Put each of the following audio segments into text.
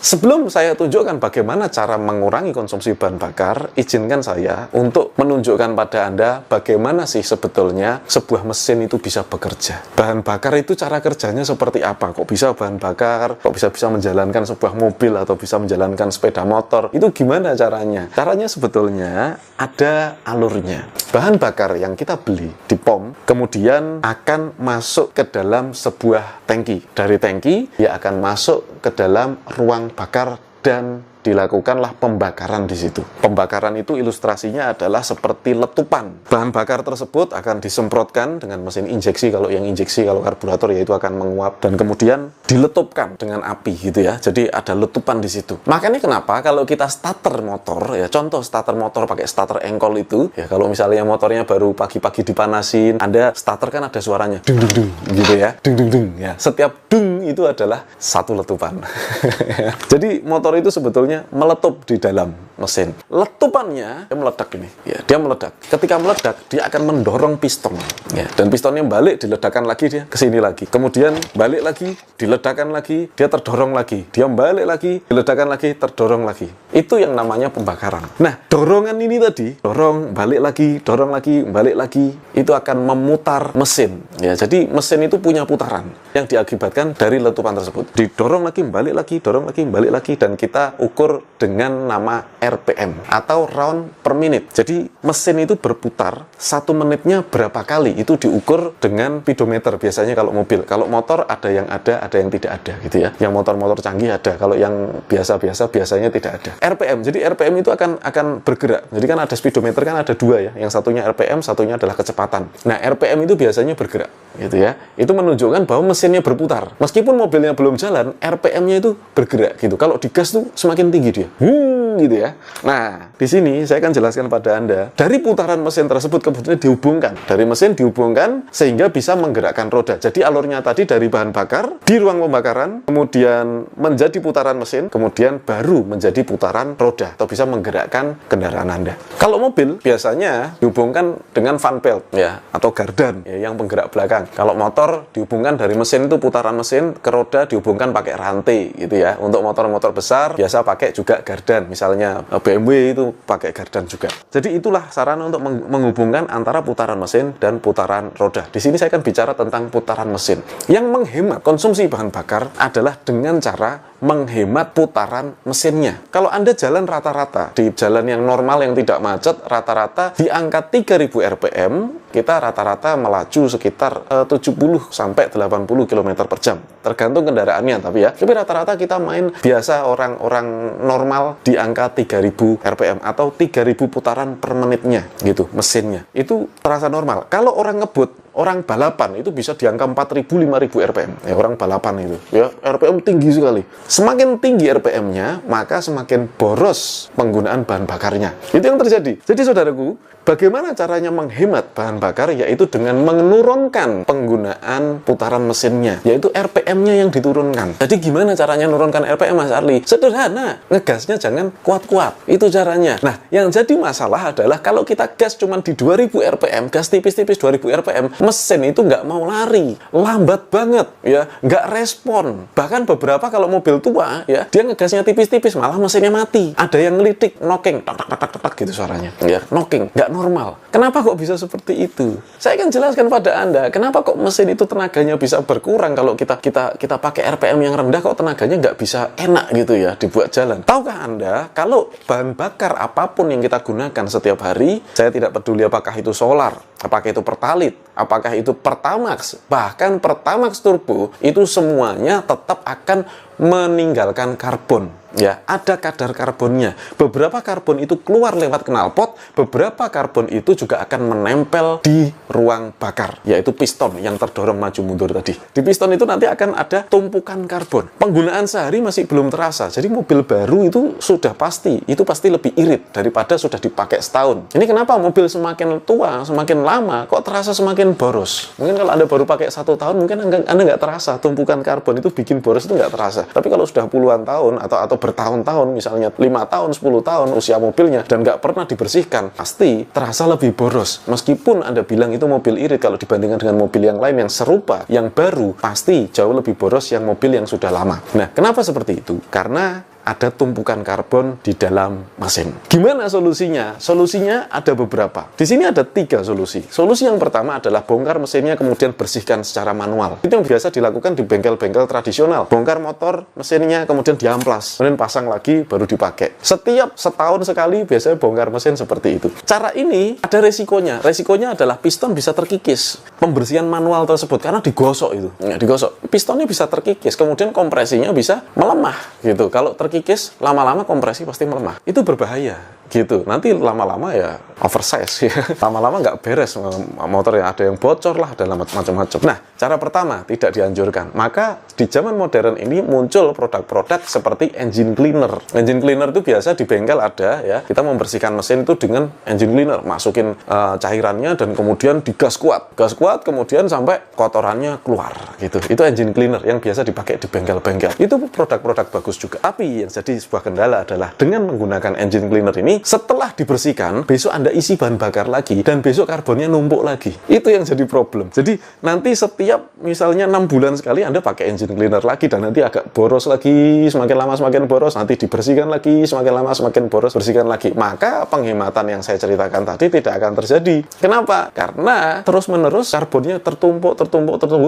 Sebelum saya tunjukkan bagaimana cara mengurangi konsumsi bahan bakar, izinkan saya untuk menunjukkan pada Anda bagaimana sih sebetulnya sebuah mesin itu bisa bekerja. Bahan bakar itu cara kerjanya seperti apa? Kok bisa bahan bakar? Kok bisa menjalankan sebuah mobil atau bisa menjalankan sepeda motor? Itu gimana caranya? Caranya sebetulnya ada alurnya. Bahan bakar yang kita beli di POM kemudian akan masuk ke dalam sebuah tangki. Dari tangki dia akan masuk ke dalam ruang bakar dan dilakukanlah pembakaran di situ. Pembakaran itu ilustrasinya adalah seperti letupan. Bahan bakar tersebut akan disemprotkan dengan mesin injeksi, kalau yang injeksi, kalau karburator yaitu akan menguap dan kemudian diletupkan dengan api gitu ya. Jadi ada letupan di situ. Makanya kenapa kalau kita starter motor ya, contoh starter motor pakai starter engkol itu ya, kalau misalnya motornya baru pagi-pagi dipanasin, Anda starter kan ada suaranya dung dung dung gitu ya. Dung dung dung ya. Setiap dung itu adalah satu letupan. Jadi motor itu sebetulnya meletup di dalam mesin. Letupannya dia meledak ini, ya, dia meledak. Ketika meledak, dia akan mendorong piston, ya, dan pistonnya balik, diledakkan lagi dia ke sini lagi. Kemudian balik lagi, diledakkan lagi, dia terdorong lagi. Dia balik lagi, diledakkan lagi, terdorong lagi. Itu yang namanya pembakaran. Nah, dorongan ini tadi, dorong, balik lagi, dorong lagi, balik lagi, itu akan memutar mesin. Ya, jadi mesin itu punya putaran yang diakibatkan dari letupan tersebut. Didorong lagi, balik lagi, dorong lagi, balik lagi, dan kita ukur dengan nama RPM atau round per minute. Jadi mesin itu berputar 1 menitnya berapa kali, itu diukur dengan speedometer biasanya kalau mobil. Kalau motor ada yang tidak ada gitu ya. Yang motor-motor canggih ada, kalau yang biasa-biasa biasanya tidak ada. RPM, jadi RPM itu akan bergerak. Jadi kan ada speedometer kan ada 2 ya. Yang satunya RPM, satunya adalah kecepatan. Nah, RPM itu biasanya bergerak gitu ya. Itu menunjukkan bahwa mesinnya berputar. Meskipun mobilnya belum jalan, RPM-nya itu bergerak gitu. Kalau digas tuh semakin tinggi dia. Gitu ya. Nah, di sini saya akan jelaskan pada Anda, dari putaran mesin tersebut kemudian dihubungkan. Dari mesin dihubungkan sehingga bisa menggerakkan roda. Jadi alurnya tadi dari bahan bakar di ruang pembakaran, kemudian menjadi putaran mesin, kemudian baru menjadi putaran roda atau bisa menggerakkan kendaraan Anda. Kalau mobil biasanya dihubungkan dengan fan belt ya atau gardan ya, yang penggerak belakang. Kalau motor dihubungkan dari mesin itu putaran mesin ke roda dihubungkan pakai rantai gitu ya. Untuk motor-motor besar biasa pakai juga gardan. Misalnya BMW itu pakai gardan juga. Jadi itulah sarana untuk menghubungkan antara putaran mesin dan putaran roda. Di sini saya akan bicara tentang putaran mesin. Yang menghemat konsumsi bahan bakar adalah dengan cara menghemat putaran mesinnya. Kalau Anda jalan rata-rata di jalan yang normal yang tidak macet, rata-rata di angka 3000 rpm, kita rata-rata melaju sekitar 70 sampai 80 km per jam. Tergantung kendaraannya tapi ya. Tapi rata-rata kita main biasa orang-orang normal di angka 3000 rpm atau 3000 putaran per menitnya gitu mesinnya. Itu terasa normal. Kalau orang ngebut, orang balapan itu bisa di angka 4000-5000 rpm. Ya, orang balapan itu ya rpm tinggi sekali. Semakin tinggi rpm-nya, maka semakin boros penggunaan bahan bakarnya. Itu yang terjadi. Jadi saudaraku, bagaimana caranya menghemat bahan bakar? Yaitu dengan menurunkan penggunaan putaran mesinnya, yaitu RPM-nya yang diturunkan. Jadi gimana caranya menurunkan RPM, Mas Arli? Sederhana, ngegasnya jangan kuat-kuat. Itu caranya. Nah, yang jadi masalah adalah kalau kita gas cuma di 2000 RPM, gas tipis-tipis 2000 RPM, mesin itu nggak mau lari, lambat banget, ya, nggak respon. Bahkan beberapa kalau mobil tua, ya, dia ngegasnya tipis-tipis, malah mesinnya mati. Ada yang ngelitik, knocking, tak tak tak tak tak gitu suaranya, ya, knocking, nggak normal. Kenapa kok bisa seperti itu? Saya akan jelaskan pada Anda, kenapa kok mesin itu tenaganya bisa berkurang kalau kita pakai RPM yang rendah, kok tenaganya nggak bisa enak gitu ya dibuat jalan. Tahukah Anda kalau bahan bakar apapun yang kita gunakan setiap hari, saya tidak peduli apakah itu solar, apakah itu pertalit, apakah itu Pertamax, bahkan Pertamax Turbo, itu semuanya tetap akan meninggalkan karbon. Ya, ada kadar karbonnya. Beberapa karbon itu keluar lewat knalpot, beberapa karbon itu juga akan menempel di ruang bakar, yaitu piston yang terdorong maju mundur tadi. Di piston itu nanti akan ada tumpukan karbon. Penggunaan sehari masih belum terasa. Jadi mobil baru itu sudah pasti lebih irit daripada sudah dipakai setahun. Ini kenapa mobil semakin tua, semakin lama, kok terasa semakin boros. Mungkin kalau Anda baru pakai 1 tahun, mungkin Anda nggak terasa tumpukan karbon itu bikin boros, itu nggak terasa. Tapi kalau sudah puluhan tahun atau bertahun-tahun, misalnya 5 tahun, 10 tahun usia mobilnya dan nggak pernah dibersihkan, pasti terasa lebih boros. Meskipun Anda bilang itu mobil irit, kalau dibandingkan dengan mobil yang lain yang serupa, yang baru, pasti jauh lebih boros yang mobil yang sudah lama. Nah, kenapa seperti itu? Karena ada tumpukan karbon di dalam mesin. Gimana solusinya? Solusinya ada beberapa. Di sini ada 3 solusi. Solusi yang pertama adalah bongkar mesinnya kemudian bersihkan secara manual. Itu yang biasa dilakukan di bengkel-bengkel tradisional. Bongkar motor mesinnya kemudian diamplas, kemudian pasang lagi baru dipakai. Setiap setahun sekali biasanya bongkar mesin seperti itu. Cara ini ada resikonya. Resikonya adalah piston bisa terkikis. Pembersihan manual tersebut karena digosok itu. Ya, digosok. Pistonnya bisa terkikis, kemudian kompresinya bisa melemah gitu. Kalau terkikis lama-lama kompresi pasti melemah. Itu berbahaya gitu. Nanti lama-lama ya oversize ya. Lama-lama nggak beres motor, yang ada yang bocor lah, ada macam-macam. Nah, cara pertama tidak dianjurkan. Maka di zaman modern ini muncul produk-produk seperti engine cleaner. Engine cleaner itu biasa di bengkel ada ya. Kita membersihkan mesin itu dengan engine cleaner, masukin cairannya dan kemudian digas kuat. Gas kuat kemudian sampai kotorannya keluar gitu. Itu engine cleaner yang biasa dipakai di bengkel-bengkel. Itu produk-produk bagus juga. Tapi yang jadi sebuah kendala adalah dengan menggunakan engine cleaner ini, setelah dibersihkan, besok Anda isi bahan bakar lagi, dan besok karbonnya numpuk lagi. Itu yang jadi problem. Jadi, nanti setiap, misalnya 6 bulan sekali, Anda pakai engine cleaner lagi, dan nanti agak boros lagi, semakin lama semakin boros, nanti dibersihkan lagi, semakin lama semakin boros, bersihkan lagi. Maka, penghematan yang saya ceritakan tadi tidak akan terjadi. Kenapa? Karena, terus-menerus, karbonnya tertumpuk,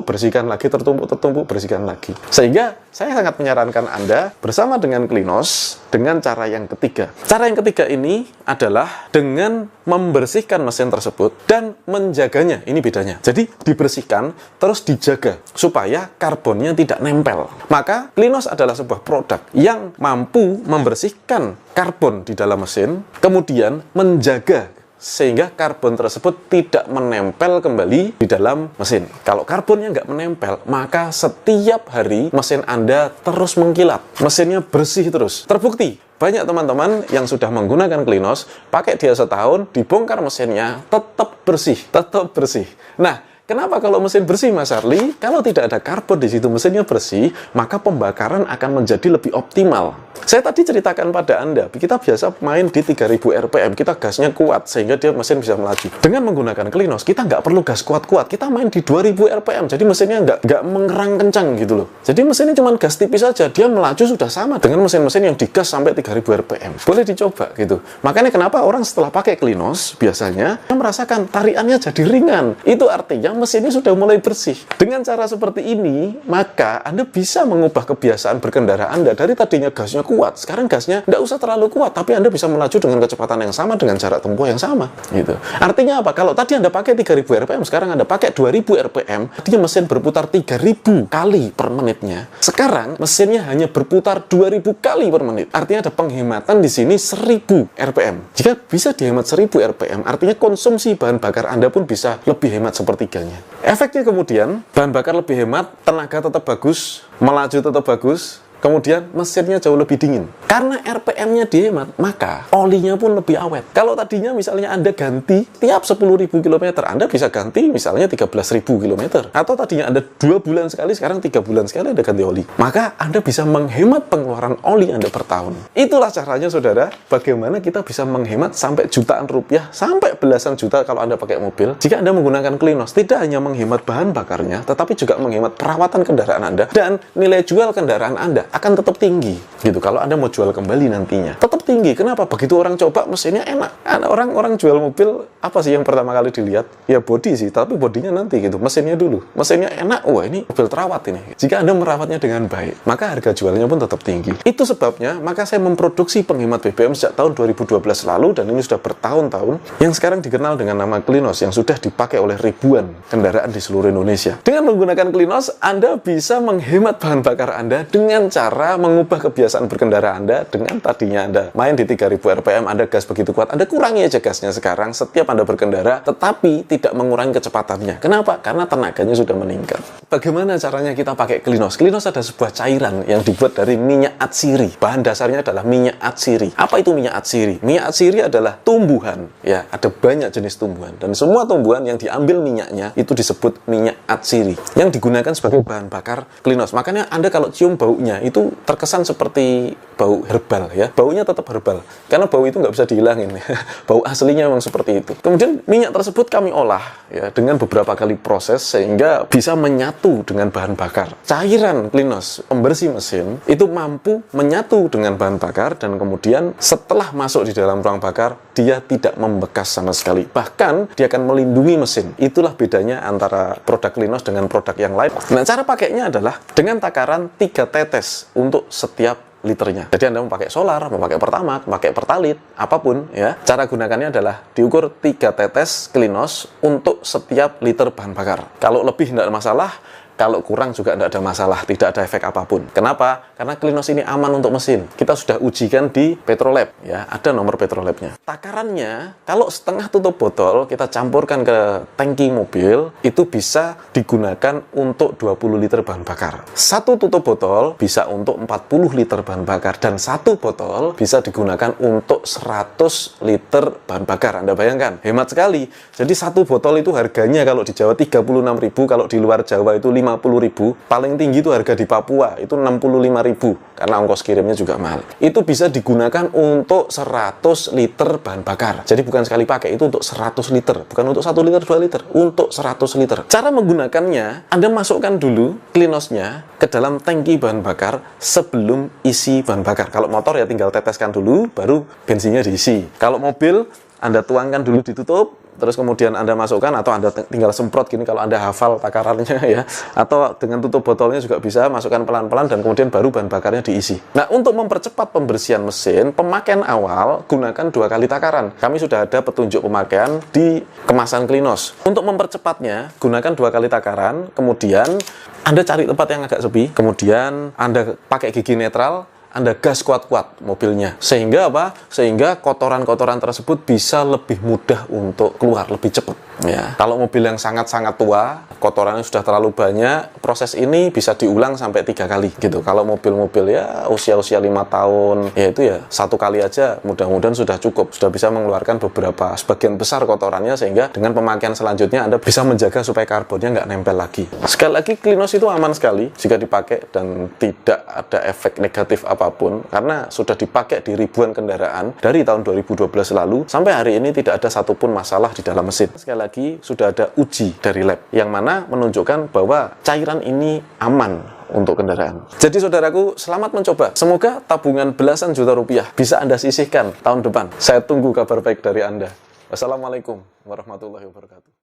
bersihkan lagi, tertumpuk, bersihkan lagi. Sehingga, saya sangat menyarankan Anda, bersama dengan Klinos, dengan cara yang ketiga. Cara yang ketiga ini adalah dengan membersihkan mesin tersebut dan menjaganya. Ini bedanya. Jadi dibersihkan terus dijaga supaya karbonnya tidak nempel. Maka Klinos adalah sebuah produk yang mampu membersihkan karbon di dalam mesin, kemudian menjaga sehingga karbon tersebut tidak menempel kembali di dalam mesin. Kalau karbonnya nggak menempel, maka setiap hari mesin Anda terus mengkilat. Mesinnya bersih terus. Terbukti, banyak teman-teman yang sudah menggunakan Klinos, pakai dia setahun, dibongkar mesinnya, tetap bersih. Nah, kenapa kalau mesin bersih, Mas Arli? Kalau tidak ada karbon di situ, mesinnya bersih, maka pembakaran akan menjadi lebih optimal. Saya tadi ceritakan pada Anda, kita biasa main di 3000 RPM, kita gasnya kuat, sehingga dia mesin bisa melaju. Dengan menggunakan Klinos, kita nggak perlu gas kuat-kuat, kita main di 2000 RPM, jadi mesinnya nggak mengerang kencang gitu loh. Jadi mesinnya cuma gas tipis saja, dia melaju sudah sama dengan mesin-mesin yang digas sampai 3000 RPM. Boleh dicoba gitu. Makanya kenapa orang setelah pakai Klinos, biasanya merasakan tariannya jadi ringan. Itu artinya mesinnya sudah mulai bersih. Dengan cara seperti ini, maka Anda bisa mengubah kebiasaan berkendara Anda. Dari tadinya gasnya kuat, sekarang gasnya tidak usah terlalu kuat, tapi Anda bisa melaju dengan kecepatan yang sama, dengan jarak tempuh yang sama. Gitu. Artinya apa? Kalau tadi Anda pakai 3000 RPM, sekarang Anda pakai 2000 RPM, artinya mesin berputar 3000 kali per menitnya. Sekarang mesinnya hanya berputar 2000 kali per menit. Artinya ada penghematan di sini 1000 RPM. Jika bisa dihemat 1000 RPM, artinya konsumsi bahan bakar Anda pun bisa lebih hemat sepertiganya. Efeknya kemudian, bahan bakar lebih hemat, tenaga tetap bagus, melaju tetap bagus, kemudian mesinnya jauh lebih dingin. Karena RPM-nya dihemat, maka olinya pun lebih awet. Kalau tadinya misalnya Anda ganti tiap 10.000 km, Anda bisa ganti misalnya 13.000 km. Atau tadinya Anda 2 bulan sekali, sekarang 3 bulan sekali Anda ganti oli. Maka Anda bisa menghemat pengeluaran oli Anda per tahun. Itulah caranya, saudara, bagaimana kita bisa menghemat sampai jutaan rupiah, sampai belasan juta kalau Anda pakai mobil. Jika Anda menggunakan Klinos, tidak hanya menghemat bahan bakarnya, tetapi juga menghemat perawatan kendaraan Anda, dan nilai jual kendaraan Anda akan tetap tinggi gitu. Kalau Anda mau jual kembali nantinya tetap tinggi. Kenapa? Begitu orang coba mesinnya enak. Orang jual mobil, apa sih yang pertama kali dilihat? Ya bodi sih, tapi bodinya nanti gitu. Mesinnya dulu. Mesinnya enak, wah ini mobil terawat ini. Jika Anda merawatnya dengan baik, maka harga jualnya pun tetap tinggi. Itu sebabnya maka saya memproduksi penghemat BBM sejak tahun 2012 lalu, dan ini sudah bertahun-tahun, yang sekarang dikenal dengan nama Klinos, yang sudah dipakai oleh ribuan kendaraan di seluruh Indonesia. Dengan menggunakan Klinos, Anda bisa menghemat bahan bakar Anda dengan cara mengubah kebiasaan berkendara Anda. Dengan tadinya Anda main di 3000 RPM, Anda gas begitu kuat, Anda kurangi aja gasnya sekarang setiap Anda berkendara, tetapi tidak mengurangi kecepatannya. Kenapa? Karena tenaganya sudah meningkat. Bagaimana caranya kita pakai Klinos? Klinos ada sebuah cairan yang dibuat dari minyak atsiri. Bahan dasarnya adalah minyak atsiri. Apa itu minyak atsiri? Minyak atsiri adalah tumbuhan. Ya, ada banyak jenis tumbuhan, dan semua tumbuhan yang diambil minyaknya itu disebut minyak atsiri, yang digunakan sebagai bahan bakar Klinos. Makanya Anda kalau cium baunya itu terkesan seperti bau herbal ya. Baunya tetap herbal. Karena bau itu nggak bisa dihilangin. Bau aslinya memang seperti itu. Kemudian minyak tersebut kami olah ya dengan beberapa kali proses sehingga bisa menyatu dengan bahan bakar. Cairan Klinos pembersih mesin itu mampu menyatu dengan bahan bakar dan kemudian setelah masuk di dalam ruang bakar dia tidak membekas sama sekali. Bahkan dia akan melindungi mesin. Itulah bedanya antara produk Klinos dengan produk yang lain. Nah, cara pakainya adalah dengan takaran 3 tetes untuk setiap liternya. Jadi Anda mau pakai solar, mau pakai Pertamax, mau pakai Pertalite, apapun ya. Cara gunakannya adalah diukur 3 tetes Klinos untuk setiap liter bahan bakar. Kalau lebih tidak ada masalah, kalau kurang juga tidak ada masalah, tidak ada efek apapun. Kenapa? Karena Klinos ini aman untuk mesin. Kita sudah ujikan di Petrolab, ya, ada nomor Petrolabnya. Takarannya, kalau setengah tutup botol kita campurkan ke tangki mobil, itu bisa digunakan untuk 20 liter bahan bakar. Satu tutup botol bisa untuk 40 liter bahan bakar dan satu botol bisa digunakan untuk 100 liter bahan bakar. Anda bayangkan, hemat sekali. Jadi satu botol itu harganya kalau di Jawa 36.000, kalau di luar Jawa itu 50.000, paling tinggi itu harga di Papua itu 65.000 karena ongkos kirimnya juga mahal. Itu bisa digunakan untuk 100 liter bahan bakar. Jadi bukan sekali pakai, itu untuk 100 liter, bukan untuk 1 liter 2 liter, untuk 100 liter. Cara menggunakannya, Anda masukkan dulu Klinosnya ke dalam tangki bahan bakar sebelum isi bahan bakar. Kalau motor ya tinggal teteskan dulu, baru bensinnya diisi. Kalau mobil Anda tuangkan dulu, ditutup, terus kemudian Anda masukkan, atau Anda tinggal semprot gini kalau Anda hafal takarannya ya, atau dengan tutup botolnya juga bisa, masukkan pelan-pelan dan kemudian baru bahan bakarnya diisi. Nah, untuk mempercepat pembersihan mesin, pemakaian awal gunakan 2 kali takaran. Kami sudah ada petunjuk pemakaian di kemasan Klinos. Untuk mempercepatnya, gunakan 2 kali takaran, kemudian Anda cari tempat yang agak sepi, kemudian Anda pakai gigi netral, Anda gas kuat-kuat mobilnya. Sehingga apa? Sehingga kotoran-kotoran tersebut bisa lebih mudah untuk keluar, lebih cepat. Ya. Kalau mobil yang sangat-sangat tua, kotorannya sudah terlalu banyak, proses ini bisa diulang sampai 3 kali gitu. Kalau mobil-mobil ya usia-usia 5 tahun, ya itu ya 1 kali aja mudah-mudahan sudah cukup, sudah bisa mengeluarkan sebagian besar kotorannya, sehingga dengan pemakaian selanjutnya Anda bisa menjaga supaya karbonnya nggak nempel lagi. Sekali lagi, Klinos itu aman sekali jika dipakai dan tidak ada efek negatif apapun, karena sudah dipakai di ribuan kendaraan dari tahun 2012 lalu sampai hari ini tidak ada satupun masalah di dalam mesin. Sekali lagi, sudah ada uji dari lab yang mana menunjukkan bahwa cairan ini aman untuk kendaraan. Jadi saudaraku, selamat mencoba. Semoga tabungan belasan juta rupiah bisa Anda sisihkan tahun depan. Saya tunggu kabar baik dari Anda. Wassalamualaikum warahmatullahi wabarakatuh.